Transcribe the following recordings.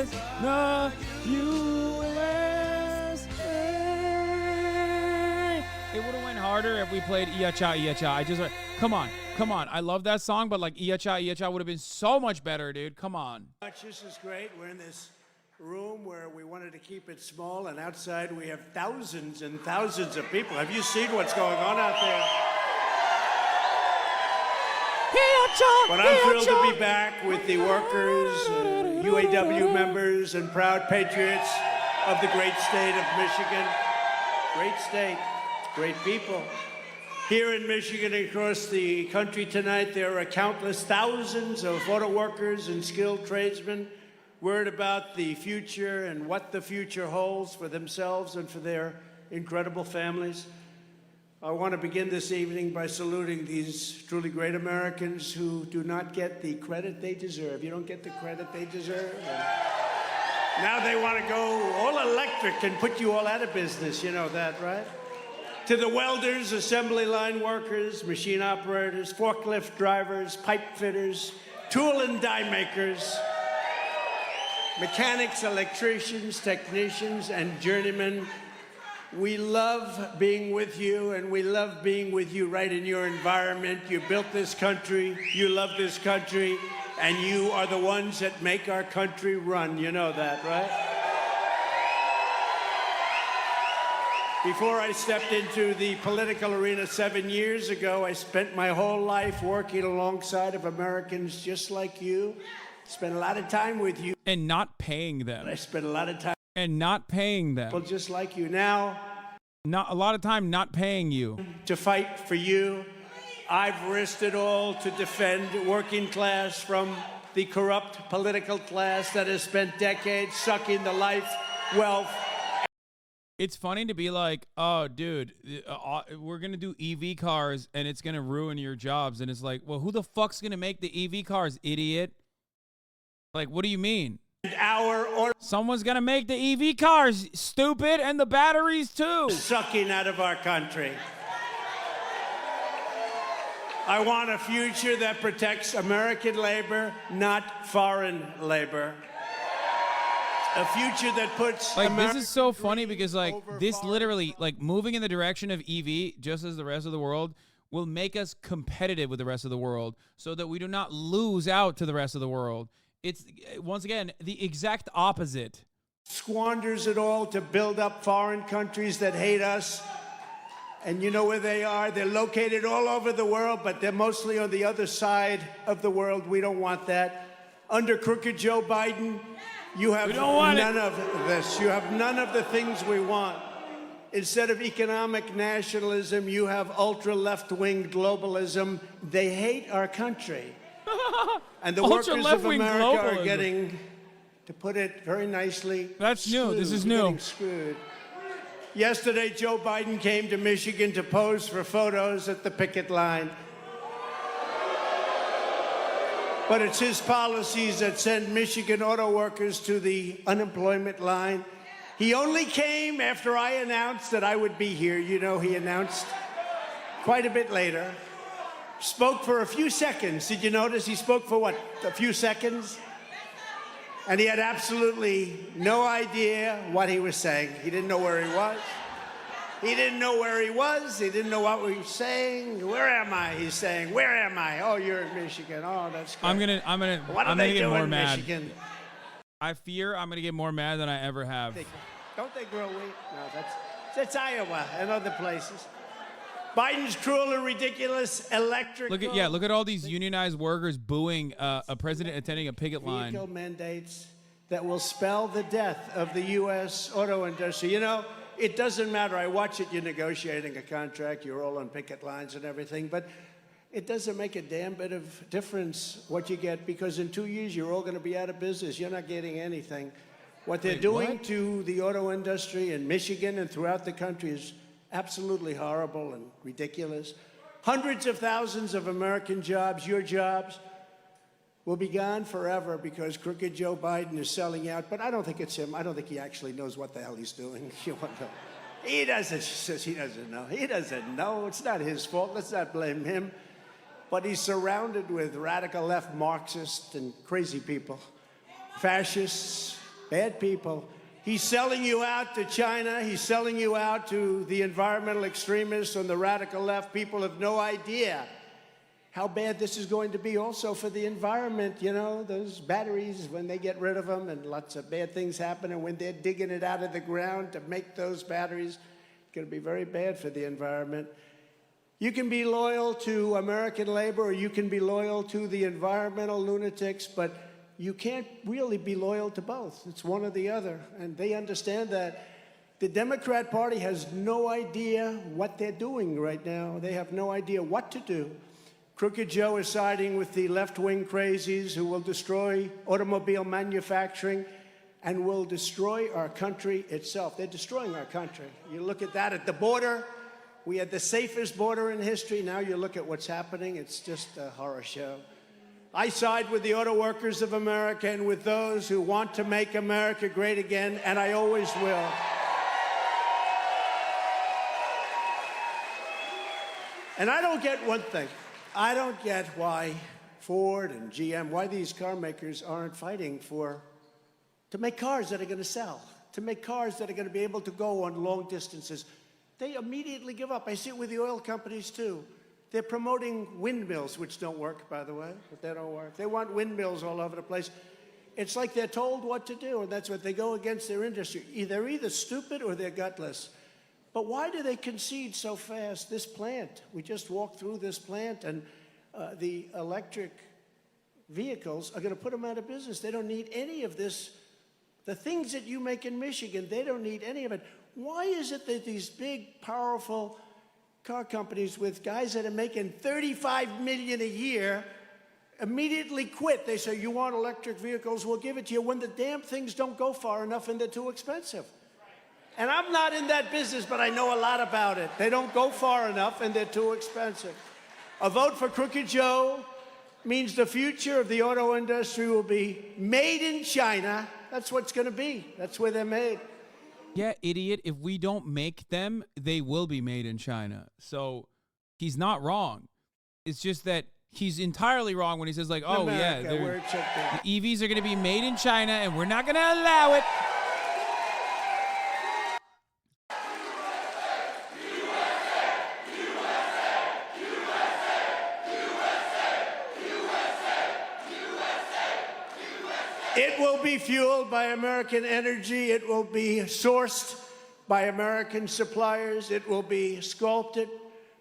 is the USA. It would have went harder if we played Ia Cha Ia Cha. Come on. I love that song, but like Ia Cha would have been so much better, dude. Come on. This is great. We're in this room where we wanted to keep it small, and outside we have thousands and thousands of people. Have you seen what's going on out there? But I'm thrilled to be back with the workers, UAW members, and proud patriots of the great state of Michigan. Great state, great people. Here in Michigan and across the country tonight, there are countless thousands of auto workers and skilled tradesmen worried about the future and what the future holds for themselves and for their incredible families. I want to begin this evening by saluting these truly great Americans who do not get the credit they deserve. You don't get the credit they deserve. And now they want to go all electric and put you all out of business. You know that, right? To the welders, assembly line workers, machine operators, forklift drivers, pipe fitters, tool and die makers, mechanics, electricians, technicians, and journeymen. We love being with you, and we love being with you right in your environment. You built this country, you love this country, and you are the ones that make our country run. You know that, right? Before I stepped into the political arena 7 years ago, I spent my whole life working alongside of Americans just like you. Spent a lot of time with you. And not paying them. I spent a lot of time. And not paying them. Well, just like you now. Not a lot of time not paying you. To fight for you. I've risked it all to defend working class from the corrupt political class that has spent decades sucking the life, wealth. It's funny to be like, oh, dude, we're going to do EV cars and it's going to ruin your jobs. And it's like, well, who the fuck's going to make the EV cars, idiot? Like, what do you mean? Someone's gonna make the EV cars, stupid, and the batteries too. Sucking out of our country. I want a future that protects American labor, not foreign labor. A future that puts this is so funny because like this literally like moving in the direction of EV, just as the rest of the world, will make us competitive with the rest of the world, so that we do not lose out to the rest of the world. It's, once again, the exact opposite. Squanders it all to build up foreign countries that hate us. And you know where they are? They're located all over the world, but they're mostly on the other side of the world. We don't want that. Under crooked Joe Biden, you have none of this. You have none of the things we want. Instead of economic nationalism, you have ultra-left-wing globalism. They hate our country. And the workers of America are getting, to put it very nicely, that's new. This is new. Screwed. Yesterday, Joe Biden came to Michigan to pose for photos at the picket line. But it's his policies that send Michigan auto workers to the unemployment line. He only came after I announced that I would be here. You know, he announced quite a bit later. Spoke for a few seconds. Did you notice he spoke for what, a few seconds? And he had absolutely no idea what he was saying. He didn't know where he was. He didn't know where he was. He didn't know what we were saying. Where am I? He's saying, where am I? Oh, you're in Michigan. Oh, that's great. I'm gonna get more mad. Michigan? I fear I'm gonna get more mad than I ever have. Don't they grow wheat? No, that's Iowa and other places. Biden's cruel and ridiculous electric. Look at all these unionized workers booing a president attending a picket line. Vehicle mandates that will spell the death of the U.S. auto industry. You know, it doesn't matter. I watch it. You're negotiating a contract. You're all on picket lines and everything, but it doesn't make a damn bit of difference what you get, because in 2 years you're all going to be out of business. You're not getting anything. What they're doing to the auto industry in Michigan and throughout the country is absolutely horrible and ridiculous. Hundreds of thousands of American jobs, your jobs, will be gone forever because crooked Joe Biden is selling out. But I don't think it's him. I don't think he actually knows what the hell he's doing. He doesn't. She says he doesn't know. He doesn't know. It's not his fault. Let's not blame him. But he's surrounded with radical left Marxists and crazy people, fascists, Bad people. He's selling you out to China. He's selling you out to the environmental extremists on the radical left. People have no idea how bad this is going to be also for the environment. You know, those batteries, when they get rid of them, and lots of bad things happen, and when they're digging it out of the ground to make those batteries, it's going to be very bad for the environment. You can be loyal to American labor, or you can be loyal to the environmental lunatics, but you can't really be loyal to both. It's one or the other, and they understand that. The Democrat Party has no idea what they're doing right now. They have no idea what to do. Crooked Joe is siding with the left-wing crazies who will destroy automobile manufacturing and will destroy our country itself. They're destroying our country. You look at that at the border. We had the safest border in history. Now you look at what's happening. It's just a horror show. I side with the auto workers of America and with those who want to make America great again, and I always will. And I don't get one thing. I don't get why Ford and GM, why these car makers aren't fighting to make cars that are going to sell, to make cars that are going to be able to go on long distances. They immediately give up. I see it with the oil companies, too. They're promoting windmills, which don't work, by the way, but they don't work. They want windmills all over the place. It's like they're told what to do, and that's what they go against their industry. They're either stupid or they're gutless. But why do they concede so fast? This plant, we just walked through this plant, and the electric vehicles are going to put them out of business. They don't need any of this. The things that you make in Michigan, they don't need any of it. Why is it that these big, powerful car companies with guys that are making $35 million a year immediately quit? They say, you want electric vehicles, we'll give it to you, when the damn things don't go far enough and they're too expensive. And I'm not in that business, but I know a lot about it. They don't go far enough, and they're too expensive. A vote for Crooked Joe means the future of the auto industry will be made in China. That's what it's going to be. That's where they're made. Yeah, idiot. If we don't make them, they will be made in China. So he's not wrong. It's just that he's entirely wrong when he says, like, oh, America, yeah, the EVs are going to be made in China, and we're not going to allow it. It will be fueled by American energy. It will be sourced by American suppliers. It will be sculpted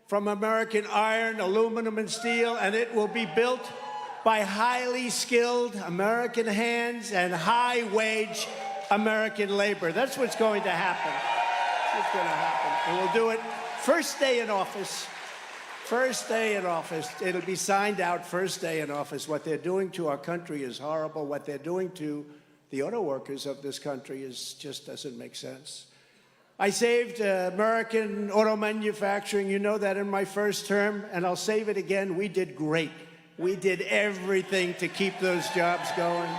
from American iron, aluminum, and steel, and it will be built by highly skilled American hands and high-wage American labor. That's what's going to happen. That's what's going to happen. And we'll do it first day in office. First day in office. It'll be signed out first day in office. What they're doing to our country is horrible. What they're doing to the auto workers of this country just doesn't make sense. I saved American auto manufacturing. You know that in my first term, and I'll save it again. We did great. We did everything to keep those jobs going.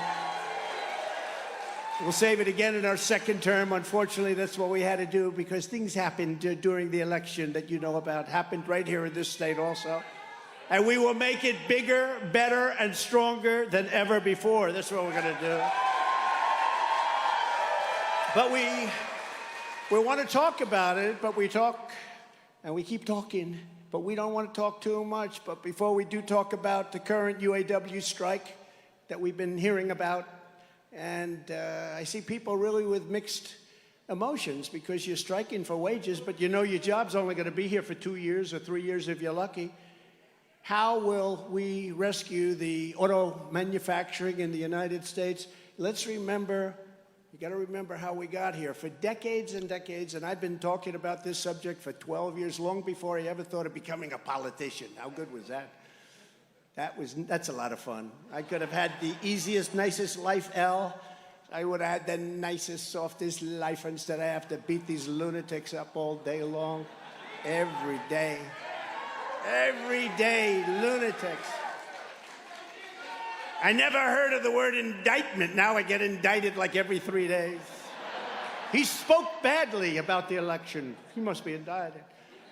We'll save it again in our second term. Unfortunately, that's what we had to do because things happened during the election that you know about. Happened right here in this state also. And we will make it bigger, better, and stronger than ever before. That's what we're going to do. But we want to talk about it, but we talk, and we keep talking, but we don't want to talk too much. But before we do talk about the current UAW strike that we've been hearing about, and I see people really with mixed emotions because you're striking for wages, but you know your job's only going to be here for 2 years or 3 years if you're lucky. How will we rescue the auto manufacturing in the United States? Let's remember, you got to remember how we got here. For decades and decades, and I've been talking about this subject for 12 years, long before I ever thought of becoming a politician. How good was that? That's a lot of fun. I could have had the easiest, nicest life, L. I would have had the nicest, softest life instead I have to beat these lunatics up all day long. Every day. Every day, lunatics. I never heard of the word indictment. Now I get indicted like every 3 days. He spoke badly about the election. He must be indicted.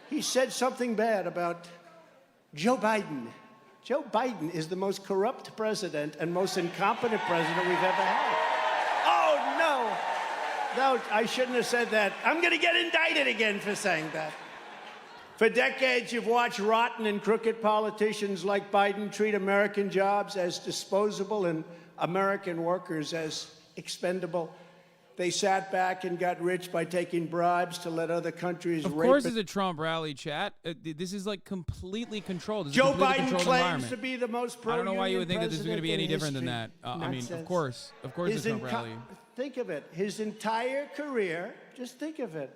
He said something bad about Joe Biden. Joe Biden is the most corrupt president and most incompetent president we've ever had. Oh, no. No, I shouldn't have said that. I'm going to get indicted again for saying that. For decades, you've watched rotten and crooked politicians like Biden treat American jobs as disposable and American workers as expendable. They sat back and got rich by taking bribes to let other countries rape. Of course, it's a Trump rally, chat. This is like completely controlled. This is Joe a completely Biden controlled claims environment. to be the most pro-union I don't know why you would think that this is going to be any president different in than that. I mean, history. of course, it's a Trump rally. Think of it. His entire career, just think of it.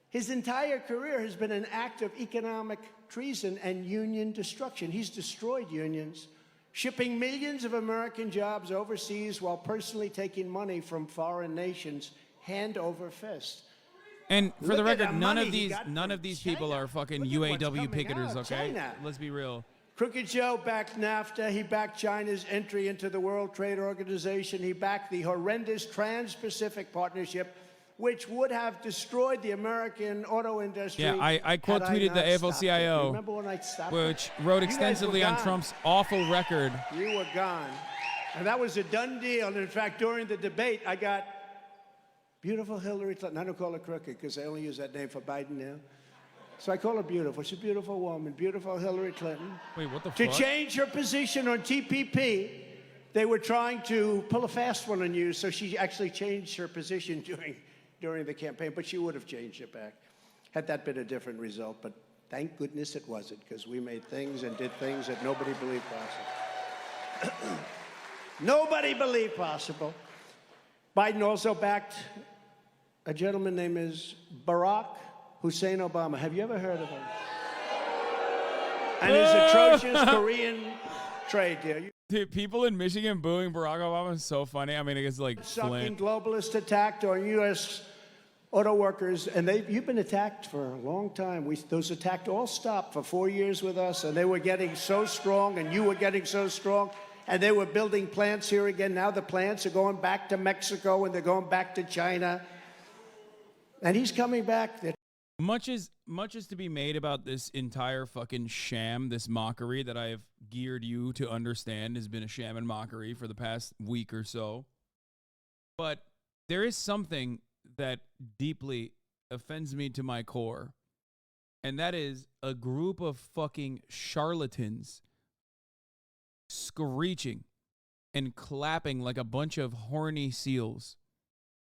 His entire career has been an act of economic treason and union destruction. He's destroyed unions, shipping millions of American jobs overseas while personally taking money from foreign nations hand over fist. And for the Look at record, the none money of he these got from people China. are fucking Look at what's UAW coming picketers, out. okay? China. Let's be real. Crooked Joe backed NAFTA. He backed China's entry into the World Trade Organization. He backed the horrendous Trans-Pacific Partnership, which would have destroyed the American auto industry. Yeah, I quote tweeted the AFL-CIO, Remember when I stopped which it? wrote You guys extensively were on gone. Trump's awful record. You were gone. And that was a done deal. And in fact, during the debate, I got beautiful Hillary Clinton. I don't call her crooked because I only use that name for Biden now. So I call her beautiful. She's a beautiful woman, beautiful Hillary Clinton. Wait, what the To fuck? change her position on TPP, they were trying to pull a fast one on you, so she actually changed her position during the campaign, but she would have changed it back had that been a different result. But thank goodness it wasn't, because we made things and did things that nobody believed possible. Nobody believed possible. Biden also backed a gentleman named Barack Hussein Obama. Have you ever heard of him? And his atrocious Korean trade deal. Dude, people in Michigan booing Barack Obama is so funny. I mean, it's like Sucking Flint. globalist attack on U.S. auto workers, and you've been attacked for a long time. Those attacks all stopped for 4 years with us, and they were getting so strong, and you were getting so strong, and they were building plants here again. Now the plants are going back to Mexico, and they're going back to China, and he's coming back. Much is to be made about this entire fucking sham, this mockery that I have geared you to understand has been a sham and mockery for the past week or so. But there is something that deeply offends me to my core, and that is a group of fucking charlatans screeching and clapping like a bunch of horny seals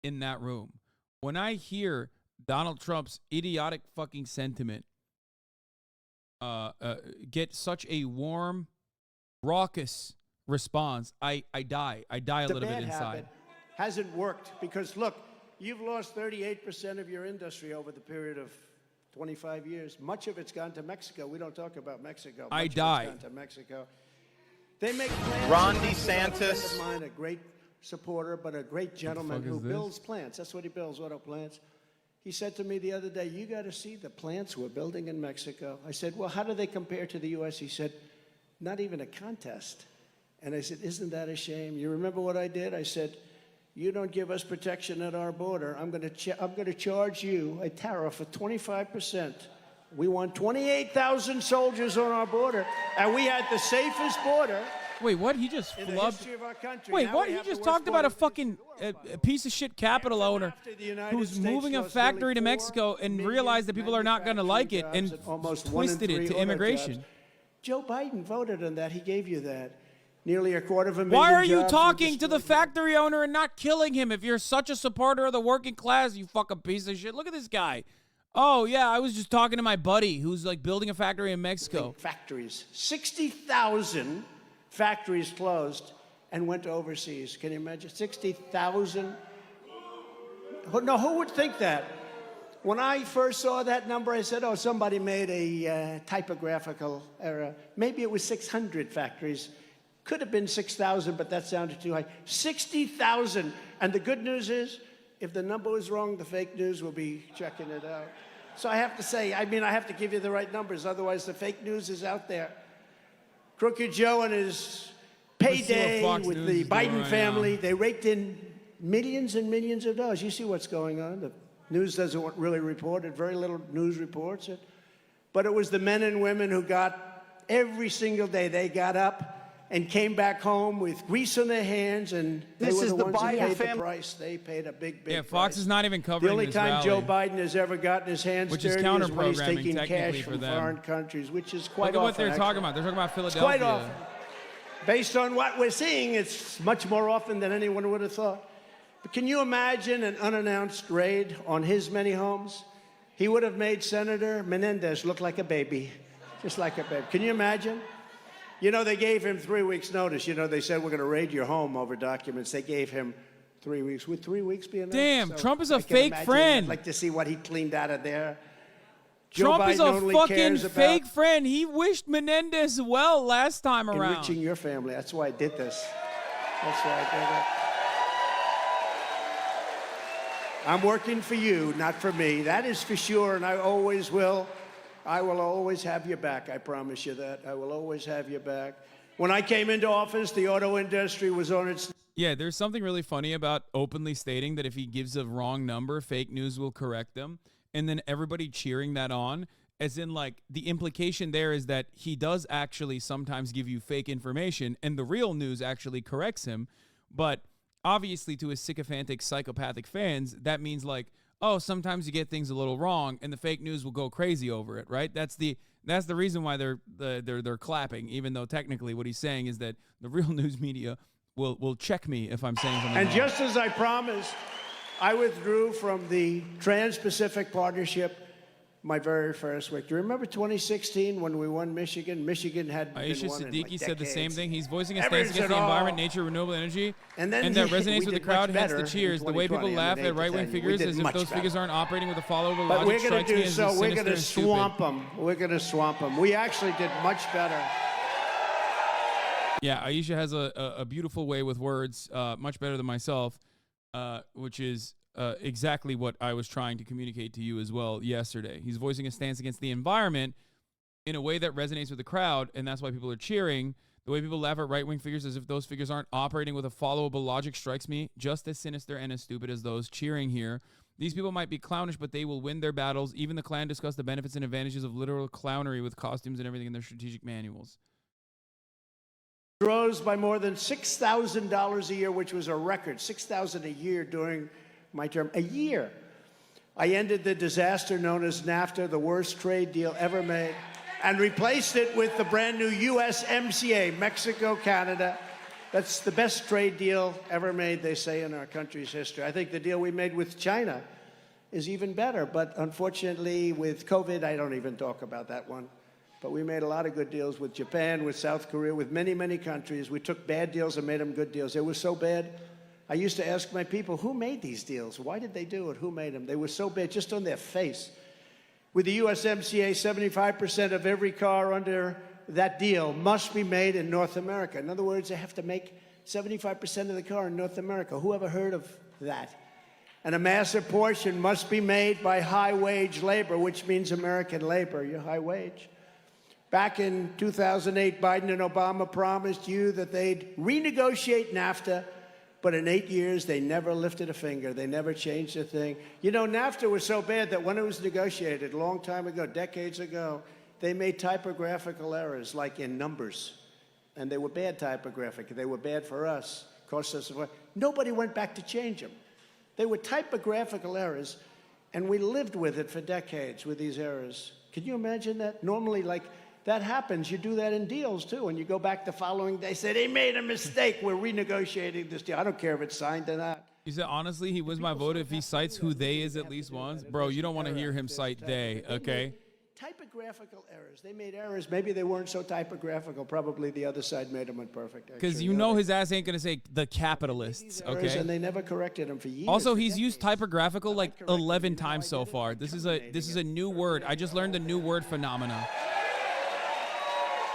in that room. When I hear Donald Trump's idiotic fucking sentiment get such a warm, raucous response, I die. I die a little bit inside. Habit hasn't worked because, look, you've lost 38% of your industry over the period of 25 years. Much of it's gone to Mexico. We don't talk about Mexico. Much I die. Of it's gone to Mexico. They make plants. Ron A DeSantis. friend of mine, a great supporter, but a great gentleman who is this? builds plants. That's what he builds, auto plants. He said to me the other day, you got to see the plants we're building in Mexico. I said, well, how do they compare to the U.S.? He said, not even a contest. And I said, isn't that a shame? You remember what I did? I said, you don't give us protection at our border. I'm going to charge you a tariff of 25%. We want 28,000 soldiers on our border, and we had the safest border. Wait, what? He just In the flubbed. history of our country. Wait, Now what? we He have the just worst talked about a border. fucking a piece of shit capital owner After the United who's States moving a lost factory to nearly 4 Mexico and million realized that people are not going to like it and manufacturing jobs almost 1 in twisted it 3 to auto immigration. jobs. Joe Biden voted on that. He gave you that. Nearly 250,000 Why are you jobs talking were to the destroyed. factory owner and not killing him if you're such a supporter of the working class, you fucking piece of shit? Look at this guy. Oh, yeah, I was just talking to my buddy who's like building a factory in Mexico. Factories. 60,000 factories closed and went overseas. Can you imagine? 60,000. No, who would think that? When I first saw that number, I said, oh, somebody made a typographical error. Maybe it was 600 factories. Could have been 6,000, but that sounded too high. 60,000. And the good news is, if the number was wrong, the fake news will be checking it out. So I have to say, I have to give you the right numbers. Otherwise, the fake news is out there. Crooked Joe and his payday Fox with News the is doing Biden right family, now. they raked in millions and millions of dollars. You see what's going on. The news doesn't really report it. Very little news reports it. But it was the men and women who got every single day. They got up and came back home with grease on their hands, and they were the ones who paid the price. They paid a big price. Yeah, Fox is not even covering The only this time rally, Joe Biden has ever gotten his hands which dirty is is when he's counter-programming taking technically cash for from them. foreign countries, which is quite Look often. at what they're talking about. They're talking about Philadelphia. Quite often. Based on what we're seeing, it's much more often than anyone would have thought. But can you imagine an unannounced raid on his many homes? He would have made Senator Menendez look like a baby, just like a baby. Can you imagine? You know, they gave him 3 weeks' notice. You know, they said, we're going to raid your home over documents. They gave him 3 weeks. Would 3 weeks be enough? Damn, So Trump is a I can fake imagine. friend. I'd like to see what he cleaned out of there. Joe Trump Biden is a only fucking cares about fake friend. He wished Menendez well last time around. enriching your family. That's why I did this. That's why I did it. I'm working for you, not for me. That is for sure, and I always will. I will always have your back. I promise you that. I will always have your back. When I came into office, the auto industry was on its... Yeah, there's something really funny about openly stating that if he gives a wrong number, fake news will correct them, and then everybody cheering that on, as in, like, the implication there is that he does actually sometimes give you fake information, and the real news actually corrects him. But obviously to his sycophantic, psychopathic fans, that means, like, oh, sometimes you get things a little wrong, and the fake news will go crazy over it, right? That's the reason why they're clapping, even though technically what he's saying is that the real news media will check me if I'm saying something And wrong. just as I promised, I withdrew from the Trans-Pacific Partnership my very first week. Do you remember 2016 when we won Michigan? Michigan had been Aisha won in, Siddiqui like, said the same decades. thing. He's voicing a stance Everyone against said, the environment, "Oh." nature, renewable energy, And then that we resonates with the did crowd, much hence the better cheers. in The way people 2020, laugh I mean, at right-wing we figures did as if much those better. figures aren't operating with a followable But logic we're going strikes to me do as so. We're sinister going to and stupid. swamp them. We're going to swamp them. We actually did much better. Yeah, Aisha has a beautiful way with words, much better than myself, which is exactly what I was trying to communicate to you as well yesterday. He's voicing a stance against the environment in a way that resonates with the crowd, and that's why people are cheering. The way people laugh at right-wing figures as if those figures aren't operating with a followable logic strikes me just as sinister and as stupid as those cheering here. These people might be clownish, but they will win their battles. Even the Klan discussed the benefits and advantages of literal clownery with costumes and everything in their strategic manuals. Rose by more than $6,000 a year, which was a record. $6,000 a year during my term. A year. I ended the disaster known as NAFTA, the worst trade deal ever made, and replaced it with the brand new USMCA, Mexico, Canada. That's the best trade deal ever made, they say, in our country's history. I think the deal we made with China is even better, but unfortunately with COVID, I don't even talk about that one. But we made a lot of good deals with Japan, with South Korea, with many, many countries. We took bad deals and made them good deals. They were so bad, I used to ask my people, who made these deals? Why did they do it? Who made them? They were so bad, just on their face. With the USMCA, 75% of every car under that deal must be made in North America. In other words, they have to make 75% of the car in North America. Who ever heard of that? And a massive portion must be made by high-wage labor, which means American labor. You're high wage. Back in 2008, Biden and Obama promised you that they'd renegotiate NAFTA, but in 8 years, they never lifted a finger. They never changed a thing. You know, NAFTA was so bad that when it was negotiated a long time ago, decades ago, they made typographical errors, like in numbers. And they were bad typographic. They were bad for us. Cost us. Nobody went back to change them. They were typographical errors, and we lived with it for decades, with these errors. Can you imagine that? Normally, like, that happens. You do that in deals, too. And you go back the following day, say, they made a mistake. We're renegotiating this deal. I don't care if it's signed or not. He said, honestly, he wins my vote if he cites who they is at least once. Bro, you don't want to hear him cite they, okay? Typographical errors. They made errors. Maybe they weren't so typographical. Probably the other side made them imperfect. Because you know his ass ain't going to say the capitalists, okay? And they never corrected them for years. Also, he's used typographical like 11 times so far. This is a new word. I just learned the new word phenomena.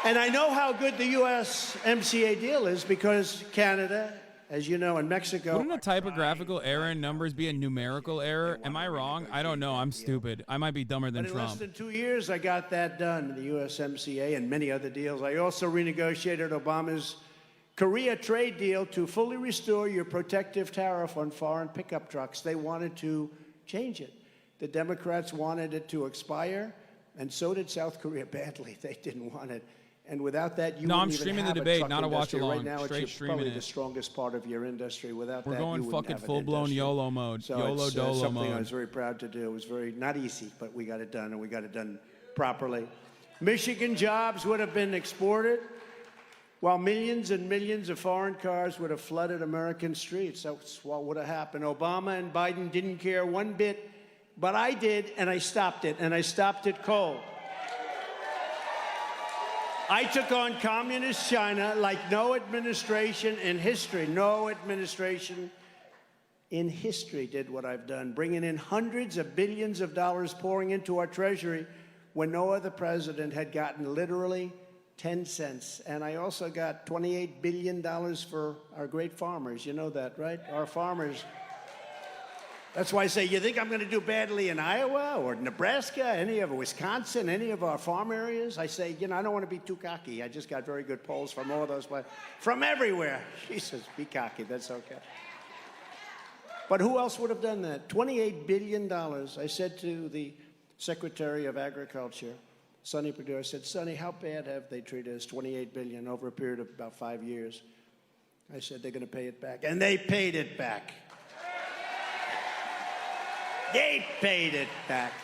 And I know how good the USMCA deal is because Canada, as you know, and Mexico. Wouldn't a typographical error in numbers be a numerical error? Am I wrong? I don't know. I'm stupid. I might be dumber than But in less Trump. than 2 years, I got that done, the USMCA and many other deals. I also renegotiated Obama's Korea trade deal to fully restore your protective tariff on foreign pickup trucks. They wanted to change it. The Democrats wanted it to expire, and so did South Korea badly. They didn't want it. And without that, you No, I'm wouldn't even streaming the have debate, truck not a watch industry. along. Right now, Straight it's streaming probably it. the strongest part of your industry. Without We're that, going you wouldn't fucking have an full-blown industry. YOLO mode. So YOLO it's dolo something mode. I was very proud to do. It was not easy, but we got it done, and we got it done properly. Michigan jobs would have been exported, while millions and millions of foreign cars would have flooded American streets. That's what would have happened. Obama and Biden didn't care one bit, but I did, and I stopped it, and I stopped it cold. I took on communist China like no administration in history, did what I've done, bringing in hundreds of billions of dollars pouring into our treasury when no other president had gotten literally 10 cents. And I also got $28 billion for our great farmers. You know that, right? Our farmers. That's why I say, you think I'm going to do badly in Iowa or Nebraska, any of Wisconsin, any of our farm areas? I say, you know, I don't want to be too cocky. I just got very good polls from all those, from everywhere. She says, be cocky, that's okay. But who else would have done that? $28 billion. I said to the Secretary of Agriculture, Sonny Perdue, I said, Sonny, how bad have they treated us? $28 billion over a period of about 5 years. I said, they're going to pay it back. And they paid it back. They paid it back.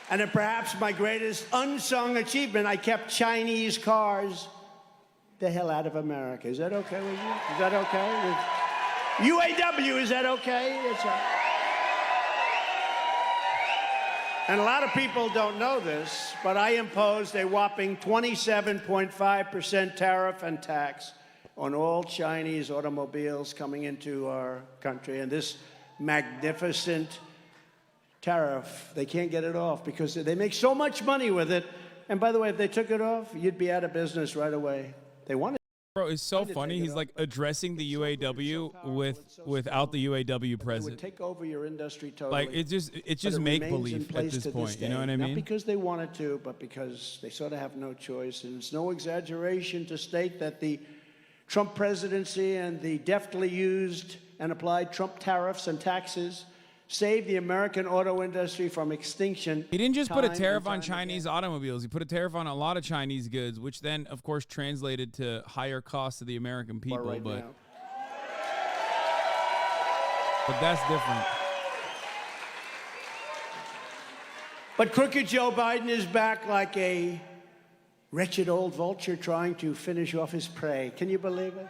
And then perhaps my greatest unsung achievement, I kept Chinese cars the hell out of America. Is that okay with you? Is that okay? UAW, is that okay? And a lot of people don't know this, but I imposed a whopping 27.5% tariff and tax on all Chinese automobiles coming into our country. And this magnificent tariff, they can't get it off because they make so much money with it. And by the way, if they took it off, you'd be out of business right away. They want it. Bro, it's so funny. He's like addressing the UAW without the UAW present. It would take over your industry totally. Like it's just make believe at this point. You know what I mean? Not because they wanted to, but because they sort of have no choice. And it's no exaggeration to state that the Trump presidency and the deftly used and applied Trump tariffs and taxes saved the American auto industry from extinction. He didn't just put a tariff on Chinese automobiles. He put a tariff on a lot of Chinese goods, which then, of course, translated to higher costs to the American people. But that's different. But crooked Joe Biden is back like a wretched old vulture trying to finish off his prey. Can you believe it?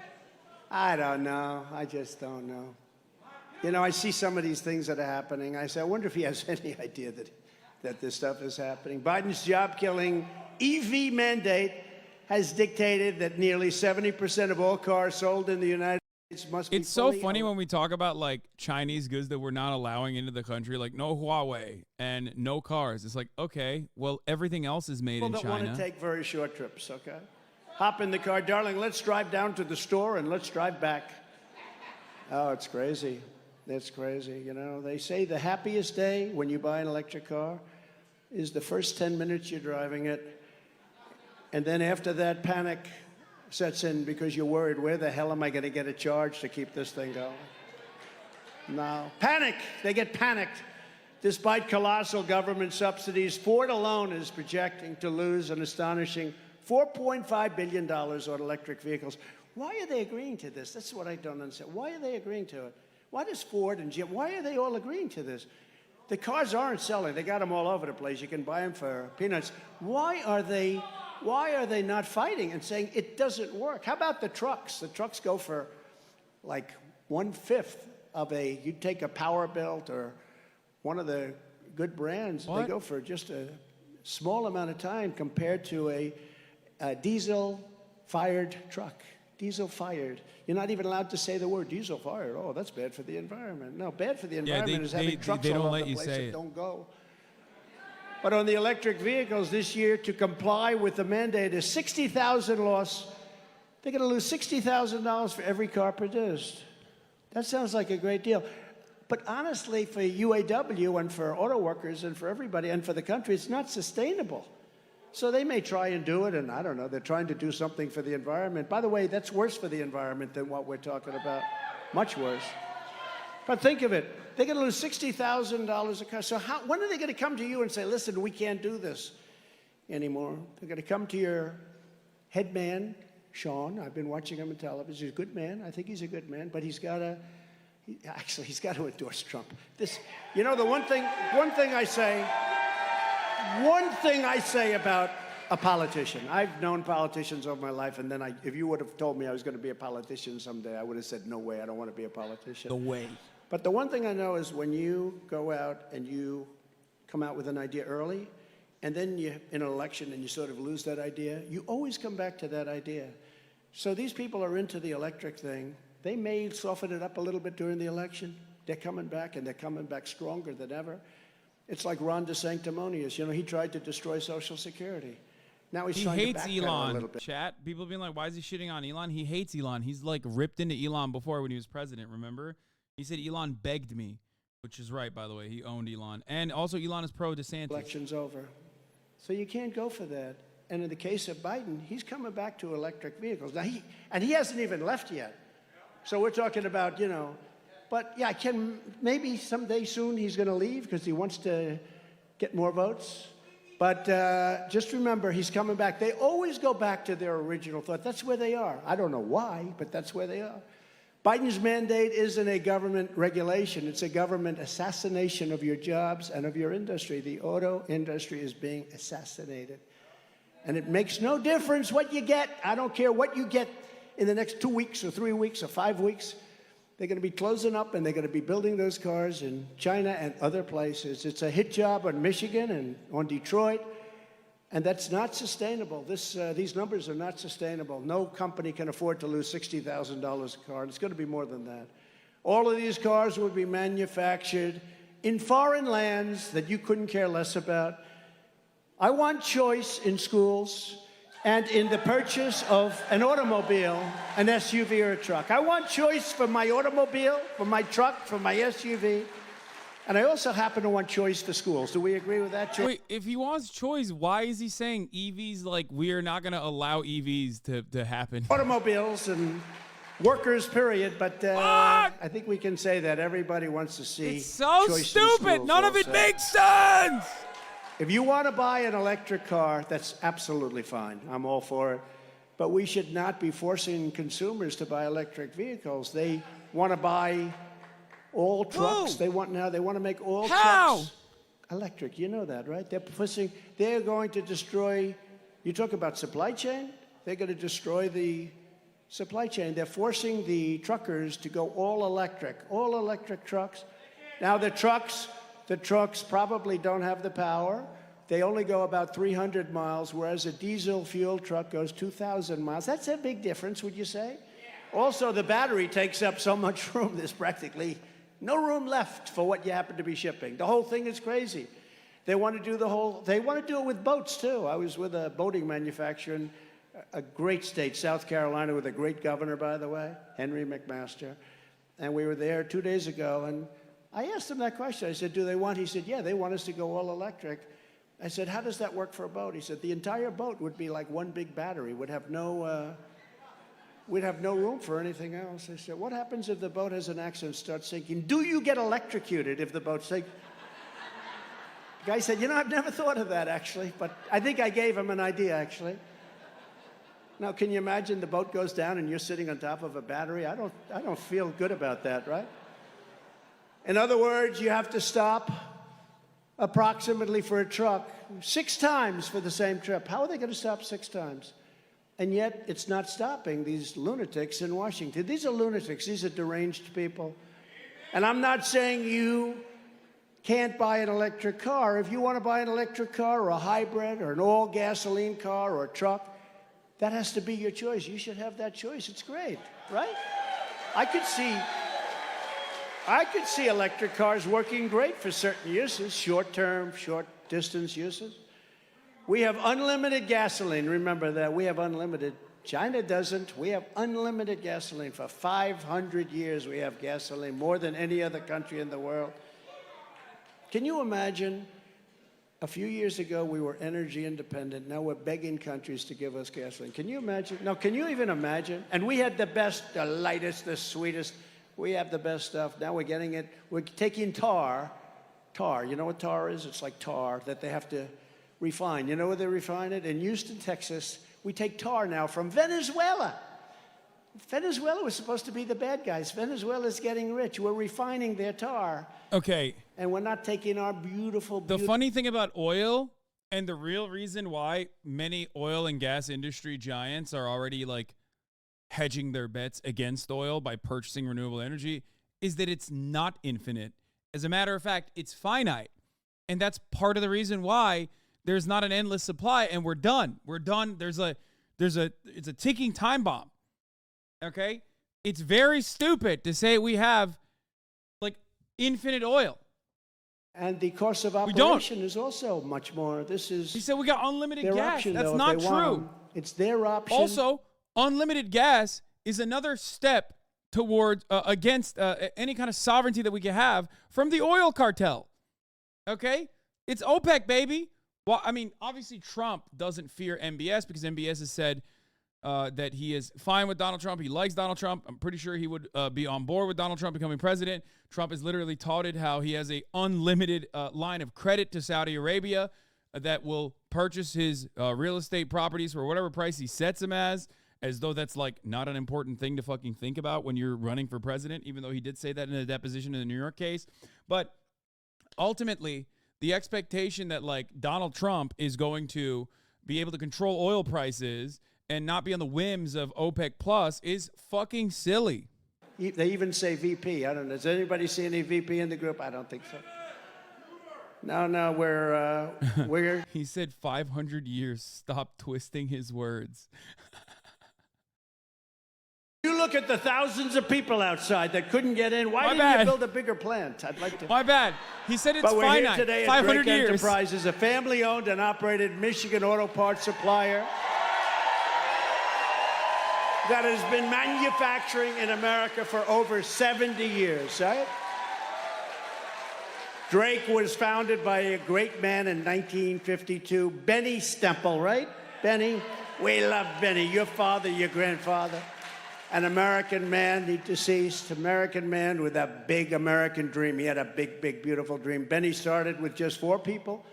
I don't know. I just don't know. You know, I see some of these things that are happening. I say, I wonder if he has any idea that this stuff is happening. Biden's job-killing EV mandate has dictated that nearly 70% of all cars sold in the United States must be It's so funny when we talk about, like, Chinese goods that we're not allowing into the country, like no Huawei and no cars. It's like, okay, well, everything else is made in China. People don't want to take very short trips, okay? Hop in the car. Darling, let's drive down to the store and let's drive back. Oh, it's crazy. That's crazy. You know, they say the happiest day when you buy an electric car is the first 10 minutes you're driving it. And then after that, panic sets in because you're worried, where the hell am I going to get a charge to keep this thing going? No. Panic. They get panicked. Despite colossal government subsidies, Ford alone is projecting to lose an astonishing $4.5 billion on electric vehicles. Why are they agreeing to this? That's what I don't understand. Why are they agreeing to it? Why does Ford and GM, why are they all agreeing to this? The cars aren't selling. They got them all over the place. You can buy them for peanuts. Why are they not fighting and saying it doesn't work? How about the trucks? The trucks go for like 1/5 of you take a Powerbuilt or one of the good brands, They go for just a small amount of time compared to a diesel-fired truck. Diesel-fired. You're not even allowed to say the word diesel-fired. Oh, that's bad for the environment. No, bad for the environment is having trucks all over the place that don't go. But on the electric vehicles this year, to comply with the mandate, is 60,000 loss. They're going to lose $60,000 for every car produced. That sounds like a great deal. But honestly, for UAW and for auto workers and for everybody and for the country, it's not sustainable. So they may try and do it, and I don't know, they're trying to do something for the environment. By the way, that's worse for the environment than what we're talking about, much worse. But think of it, they're going to lose $60,000 a car. So when are they going to come to you and say, listen, we can't do this anymore? They're going to come to your head man, Sean, I've been watching him on television. He's a good man. I think he's a good man, but he's got to endorse Trump. The one thing I say about a politician, I've known politicians all my life, and then if you would have told me I was going to be a politician someday, I would have said, no way, I don't want to be a politician. No way. But the one thing I know is when you go out and you come out with an idea early, and then you in an election and you sort of lose that idea, you always come back to that idea. So these people are into the electric thing. They may soften it up a little bit during the election. They're coming back, and they're coming back stronger than ever. It's like Ron DeSanctimonious. He tried to destroy Social Security. Now he's trying to backpedal a little bit. Chat, people being like, why is he shitting on Elon? He hates Elon. He's like ripped into Elon before when he was president, remember? He said Elon begged me, which is right, by the way. He owned Elon. And also Elon is pro DeSantis. Election's over. So you can't go for that. And in the case of Biden, he's coming back to electric vehicles. Now he hasn't even left yet. So we're talking about, but yeah, maybe someday soon he's going to leave because he wants to get more votes. But just remember, he's coming back. They always go back to their original thought. That's where they are. I don't know why, but that's where they are. Biden's mandate isn't a government regulation. It's a government assassination of your jobs and of your industry. The auto industry is being assassinated. And it makes no difference what you get. I don't care what you get in the next 2 weeks or 3 weeks or 5 weeks. They're going to be closing up, and they're going to be building those cars in China and other places. It's a hit job on Michigan and on Detroit, and that's not sustainable. These numbers are not sustainable. No company can afford to lose $60,000 a car, and it's going to be more than that. All of these cars will be manufactured in foreign lands that you couldn't care less about. I want choice in schools and in the purchase of an automobile, an SUV or a truck. I want choice for my automobile, for my truck, for my SUV. And I also happen to want choice for schools. Do we agree with that? Wait, if he wants choice, why is he saying EVs, like, we are not going to allow EVs to happen? Automobiles and workers, period. But I think we can say that everybody wants to see it's so choice stupid. None of it makes sense. If you want to buy an electric car, that's absolutely fine. I'm all for it. But we should not be forcing consumers to buy electric vehicles. They want to buy all trucks. Who? They want to make all How? trucks electric. You know that, right? They're going to destroy. You talk about supply chain. They're going to destroy the supply chain. They're forcing the truckers to go all electric trucks. Now the trucks probably don't have the power. They only go about 300 miles, whereas a diesel fuel truck goes 2,000 miles. That's a big difference, would you say? Yeah. Also, the battery takes up so much room, there's practically no room left for what you happen to be shipping. The whole thing is crazy. They want to do it with boats, too. I was with a boating manufacturer in a great state, South Carolina, with a great governor, by the way, Henry McMaster. And we were there 2 days ago, and I asked him that question. I said, he said, yeah, they want us to go all electric. I said, how does that work for a boat? He said, the entire boat would be like one big battery. We'd have no room for anything else. I said, what happens if the boat has an accident, starts sinking? Do you get electrocuted if the boat sinks? The guy said, I've never thought of that, actually, but I think I gave him an idea, actually. Now, can you imagine the boat goes down and you're sitting on top of a battery? I don't feel good about that, right? In other words, you have to stop approximately for a truck 6 times for the same trip. How are they going to stop 6 times? And yet, it's not stopping these lunatics in Washington. These are lunatics. These are deranged people. And I'm not saying you can't buy an electric car. If you want to buy an electric car or a hybrid or an all-gasoline car or a truck, that has to be your choice. You should have that choice. It's great, right? I could see electric cars working great for certain uses, short-term, short-distance uses. We have unlimited gasoline. Remember that. We have unlimited. China doesn't. We have unlimited gasoline. For 500 years, we have gasoline, more than any other country in the world. Can you imagine? A few years ago, we were energy independent. Now we're begging countries to give us gasoline. Can you imagine? No, can you even imagine? And we had the best, the lightest, the sweetest. We have the best stuff. Now we're getting it. We're taking tar. Tar. You know what tar is? It's like tar that they have to refine. You know where they refine it? In Houston, Texas, We take tar now from Venezuela. Venezuela was supposed to be the bad guys. Venezuela's getting rich. We're refining their tar. Okay. And we're not taking our beautiful... The funny thing about oil, and the real reason why many oil and gas industry giants are already like hedging their bets against oil by purchasing renewable energy, is that it's not infinite. As a matter of fact, it's finite. And that's part of the reason why there's not an endless supply, and we're done. We're done. It's a ticking time bomb. Okay? It's very stupid to say we have like infinite oil. And the cost of operation is also much more. He said we got unlimited gas. Option, that's not true. It's their option. Also, unlimited gas is another step towards against any kind of sovereignty that we can have from the oil cartel. Okay? It's OPEC, baby. Well, I mean, obviously Trump doesn't fear MBS because MBS has said that he is fine with Donald Trump. He likes Donald Trump. I'm pretty sure he would be on board with Donald Trump becoming president. Trump has literally touted how he has a unlimited line of credit to Saudi Arabia that will purchase his real estate properties for whatever price he sets them as though that's like not an important thing to fucking think about when you're running for president, even though he did say that in a deposition in the New York case. But ultimately, the expectation that like Donald Trump is going to be able to control oil prices and not be on the whims of OPEC Plus is fucking silly. They even say VP. I don't know. Does anybody see any VP in the group? I don't think so. No, we're... He said 500 years. Stop twisting his words. You look at the thousands of people outside that couldn't get in. Why didn't you build a bigger plant? I'd like to... My bad. He said it's but we're finite. Here today 500 at Drake years. Enterprises, a family-owned and operated Michigan auto parts supplier that has been manufacturing in America for over 70 years, right? Drake was founded by a great man in 1952, Benny Stemple, right? Benny, we love Benny, your father, your grandfather. An American man, he deceased, American man with a big American dream. He had a big, big, beautiful dream. Benny started with just 4 people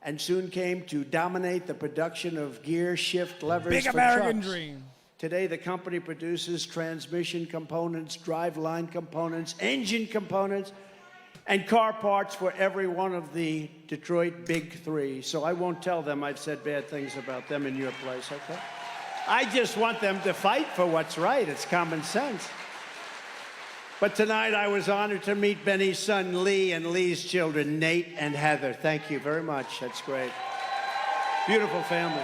and soon came to dominate the production of gear shift levers big for American trucks. Dream. Today, the company produces transmission components, driveline components, engine components, and car parts for every one of the Detroit Big Three. So I won't tell them I've said bad things about them in your place, okay? I just want them to fight for what's right. It's common sense. But tonight, I was honored to meet Benny's son, Lee, and Lee's children, Nate and Heather. Thank you very much. That's great. Beautiful family.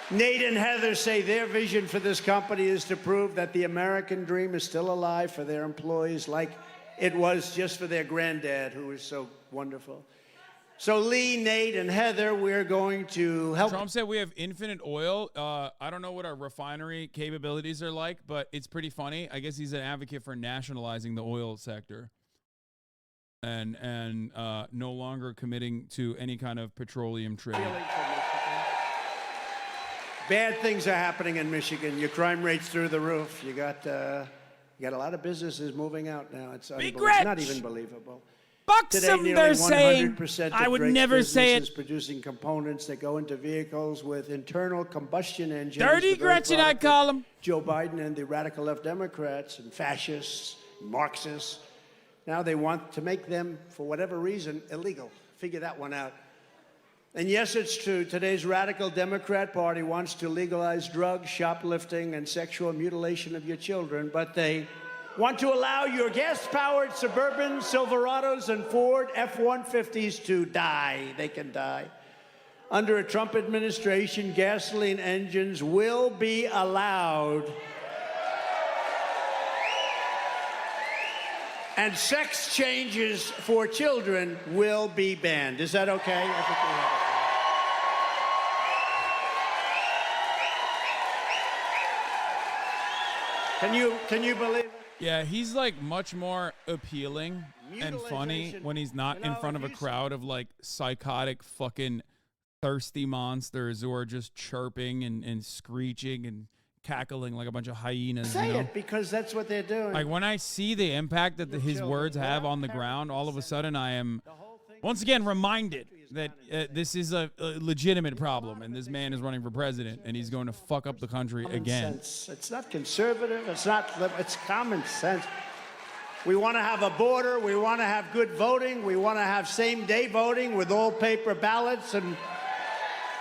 Nate and Heather say their vision for this company is to prove that the American dream is still alive for their employees like it was just for their granddad, who was so wonderful. So Lee, Nate, and Heather, we're going to help. Trump said we have infinite oil. I don't know what our refinery capabilities are like, but it's pretty funny. I guess he's an advocate for nationalizing the oil sector and no longer committing to any kind of petroleum trade. Bad things are happening in Michigan. Your crime rate's through the roof. You got a lot of businesses moving out now. It's not even believable. Buxom, they're saying. I would never say it. Producing components that go into vehicles with internal combustion engines. Dirty Gretchen, I call them. Joe Biden and the radical left Democrats and fascists, Marxists. Now they want to make them, for whatever reason, illegal. Figure that one out. And yes, it's true. Today's radical Democrat Party wants to legalize drugs, shoplifting, and sexual mutilation of your children, but they want to allow your gas-powered Suburban, Silverados, and Ford F-150s to die. They can die. Under a Trump administration, gasoline engines will be allowed. And sex changes for children will be banned. Is that okay? I think we have it. Can you believe it? Yeah, he's like much more appealing and funny when he's not in front of a crowd of like psychotic fucking thirsty monsters who are just chirping and screeching and cackling like a bunch of hyenas. Say it, because that's what they're doing. Like when I see the impact that his words have on the ground, all of a sudden I am once again reminded that this is a legitimate problem, and this man is running for president, and he's going to fuck up the country again. Sense. It's not conservative. It's not. It's common sense. We want to have a border. We want to have good voting. We want to have same-day voting with all paper ballots, and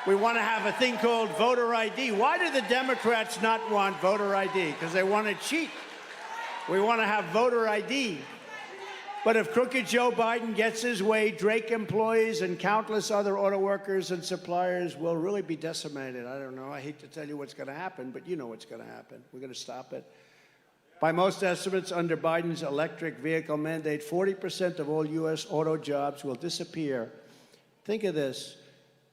we want to have a thing called voter ID. Why do the Democrats not want voter ID? Because they want to cheat. We want to have voter ID. But if crooked Joe Biden gets his way, Drake employees and countless other auto workers and suppliers will really be decimated. I don't know. I hate to tell you what's going to happen, but you know what's going to happen. We're going to stop it. By most estimates, under Biden's electric vehicle mandate, 40% of all U.S. auto jobs will disappear. Think of this,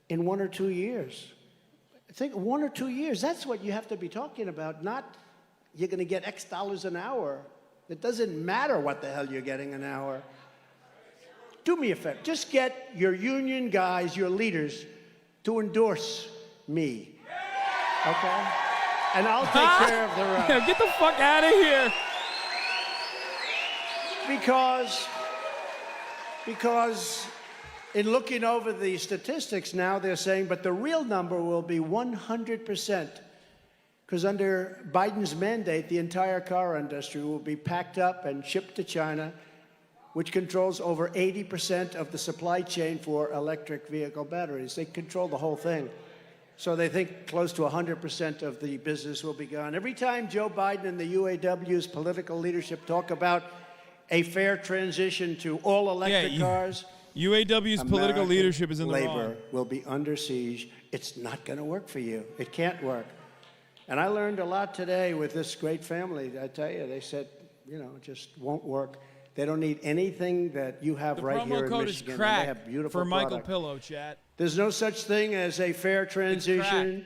in 1 or 2 years. Think 1 or 2 years. That's what you have to be talking about, not you're going to get X dollars an hour. It doesn't matter what the hell you're getting an hour. Do me a favor. Just get your union guys, your leaders, to endorse me. Okay? And I'll take care of the rest. Get the fuck out of here. Because in looking over the statistics now, they're saying, but the real number will be 100%. Because under Biden's mandate, the entire car industry will be packed up and shipped to China, which controls over 80% of the supply chain for electric vehicle batteries. They control the whole thing. So they think close to 100% of the business will be gone. Every time Joe Biden and the UAW's political leadership talk about a fair transition to all electric cars, UAW's political leadership is in the wrong. Labor will be under siege. It's not going to work for you. It can't work. And I learned a lot today with this great family. I tell you, they said, you know, it just won't work. They don't need anything that you have right here in Michigan. The promo code is crack they have beautiful for Michael product. Pillow, chat. There's no such thing as a fair transition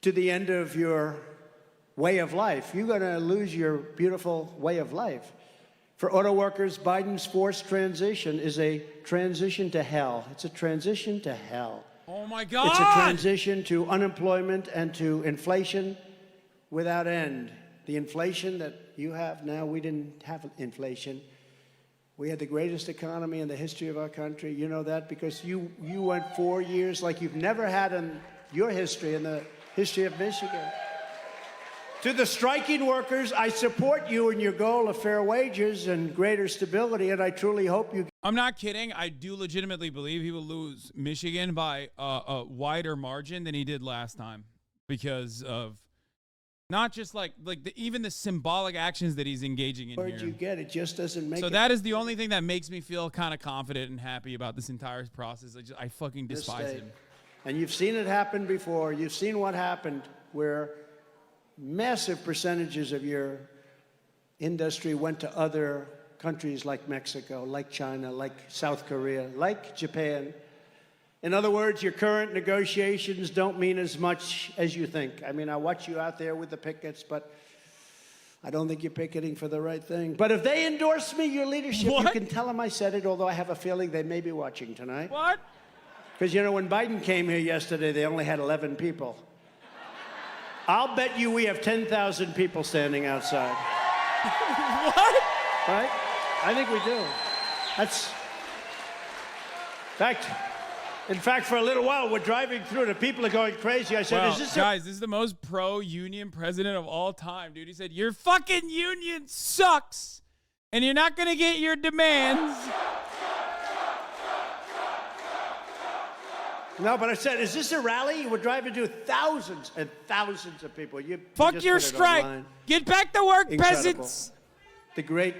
to the end of your way of life. You're going to lose your beautiful way of life. For auto workers, Biden's forced transition is a transition to hell. It's a transition to hell. Oh, my God. It's a transition to unemployment and to inflation without end. The inflation that you have now, we didn't have inflation. We had the greatest economy in the history of our country. You know that because you went 4 years like you've never had in your history, in the history of Michigan. To the striking workers, I support you in your goal of fair wages and greater stability, and I truly hope you... I'm not kidding. I do legitimately believe he will lose Michigan by a wider margin than he did last time because of not just even the symbolic actions that he's engaging in here. You get it just doesn't make it. So that is the only thing that makes me feel kind of confident and happy about this entire process. I fucking despise him. And you've seen it happen before. You've seen what happened where massive percentages of your industry went to other countries like Mexico, like China, like South Korea, like Japan. In other words, your current negotiations don't mean as much as you think. I mean, I watch you out there with the pickets, but I don't think you're picketing for the right thing. But if they endorse me, your leadership, you can tell them I said it, although I have a feeling they may be watching tonight. What? Because, you know, when Biden came here yesterday, they only had 11 people. I'll bet you we have 10,000 people standing outside. What? Right? I think we do. In fact, for a little while, we're driving through, the people are going crazy. I said, guys, this is the most pro-union president of all time, dude. He said, your fucking union sucks, and you're not going to get your demands. No, but I said, is this a rally? We're driving through thousands and thousands of people. Fuck your strike. Get back to work, peasants. The great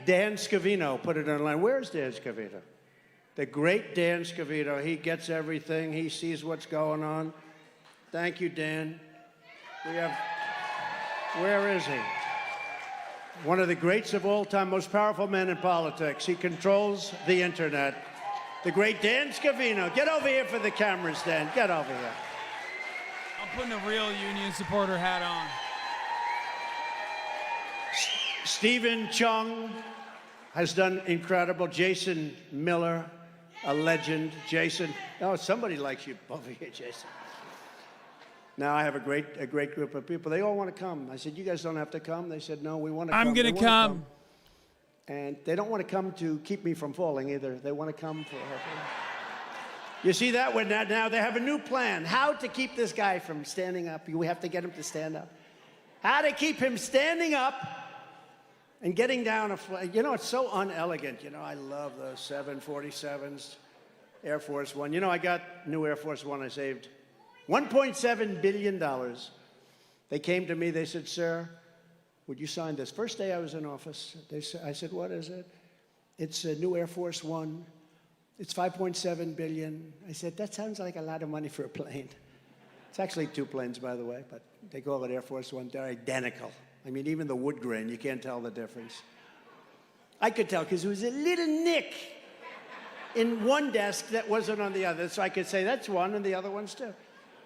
Dan Scavino put it online. Where's Dan Scavino? The great Dan Scavino. He gets everything. He sees what's going on. Thank you, Dan. Where is he? One of the greats of all time, most powerful men in politics. He controls the internet. The great Dan Scavino. Get over here for the cameras, Dan. Get over here. I'm putting a real union supporter hat on. Stephen Chung has done incredible. Jason Miller, a legend. Jason. Oh, somebody likes you over here, Jason. Now I have a great group of people. They all want to come. I said, you guys don't have to come. They said, no, we want to come. I'm going to come. And they don't want to come to keep me from falling either. They want to come for her. You see that? Now they have a new plan. How to keep this guy from standing up. We have to get him to stand up. How to keep him standing up and getting down a flight. You know, it's so unelegant. You know, I love those 747s, Air Force One. You know, I got new Air Force One. I saved $1.7 billion. They came to me. They said, sir, would you sign this? First day I was in office, I said, what is it? It's a new Air Force One. It's $5.7 billion. I said, that sounds like a lot of money for a plane. It's actually 2 planes, by the way, but they call it Air Force One. They're identical. I mean, even the wood grain, you can't tell the difference. I could tell because there was a little nick in one desk that wasn't on the other. So I could say, that's one, and the other one's two.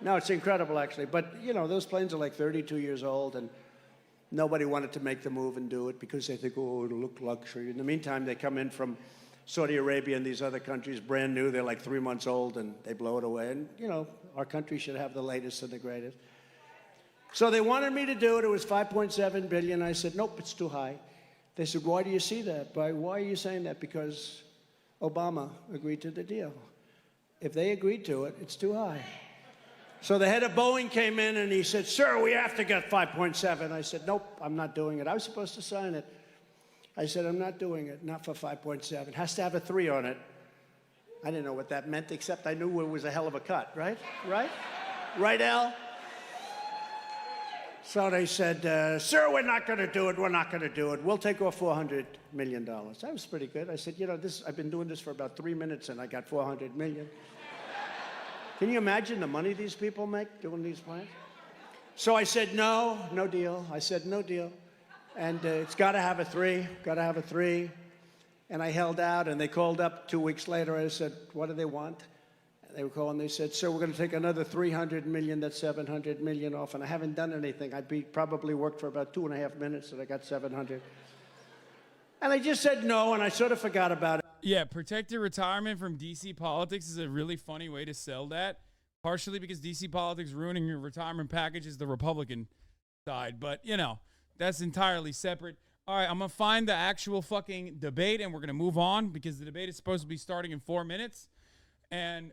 No, it's incredible, actually. But, you know, those planes are like 32 years old, and nobody wanted to make the move and do it because they think, oh, it'll look luxury. In the meantime, they come in from Saudi Arabia and these other countries, brand new. They're like 3 months old, and they blow it away. And, you know, our country should have the latest and the greatest. So they wanted me to do it. It was $5.7 billion. I said, nope, it's too high. They said, why do you see that? Why are you saying that? Because Obama agreed to the deal. If they agreed to it, it's too high. So the head of Boeing came in, and he said, sir, we have to get 5.7. I said, nope, I'm not doing it. I was supposed to sign it. I said, I'm not doing it, not for 5.7. It has to have a 3 on it. I didn't know what that meant, except I knew it was a hell of a cut, right? Right? Right, Al? So they said, sir, we're not going to do it. We're not going to do it. We'll take off $400 million. That was pretty good. I said, you know, I've been doing this for about 3 minutes, and I got $400 million. Can you imagine the money these people make doing these planes? So I said, no deal. I said, no deal. And it's got to have a 3, got to have a 3. And I held out, and they called up 2 weeks later. I said, what do they want? And they were calling. They said, sir, we're going to take another $300 million. That's $700 million off. And I haven't done anything. Probably worked for about 2.5 minutes, and I got 700. And I just said no, and I sort of forgot about it. Yeah, protect your retirement from DC politics is a really funny way to sell that. Partially because DC politics ruining your retirement package is the Republican side. But, you know, that's entirely separate. All right, I'm going to find the actual fucking debate, and we're going to move on because the debate is supposed to be starting in 4 minutes. And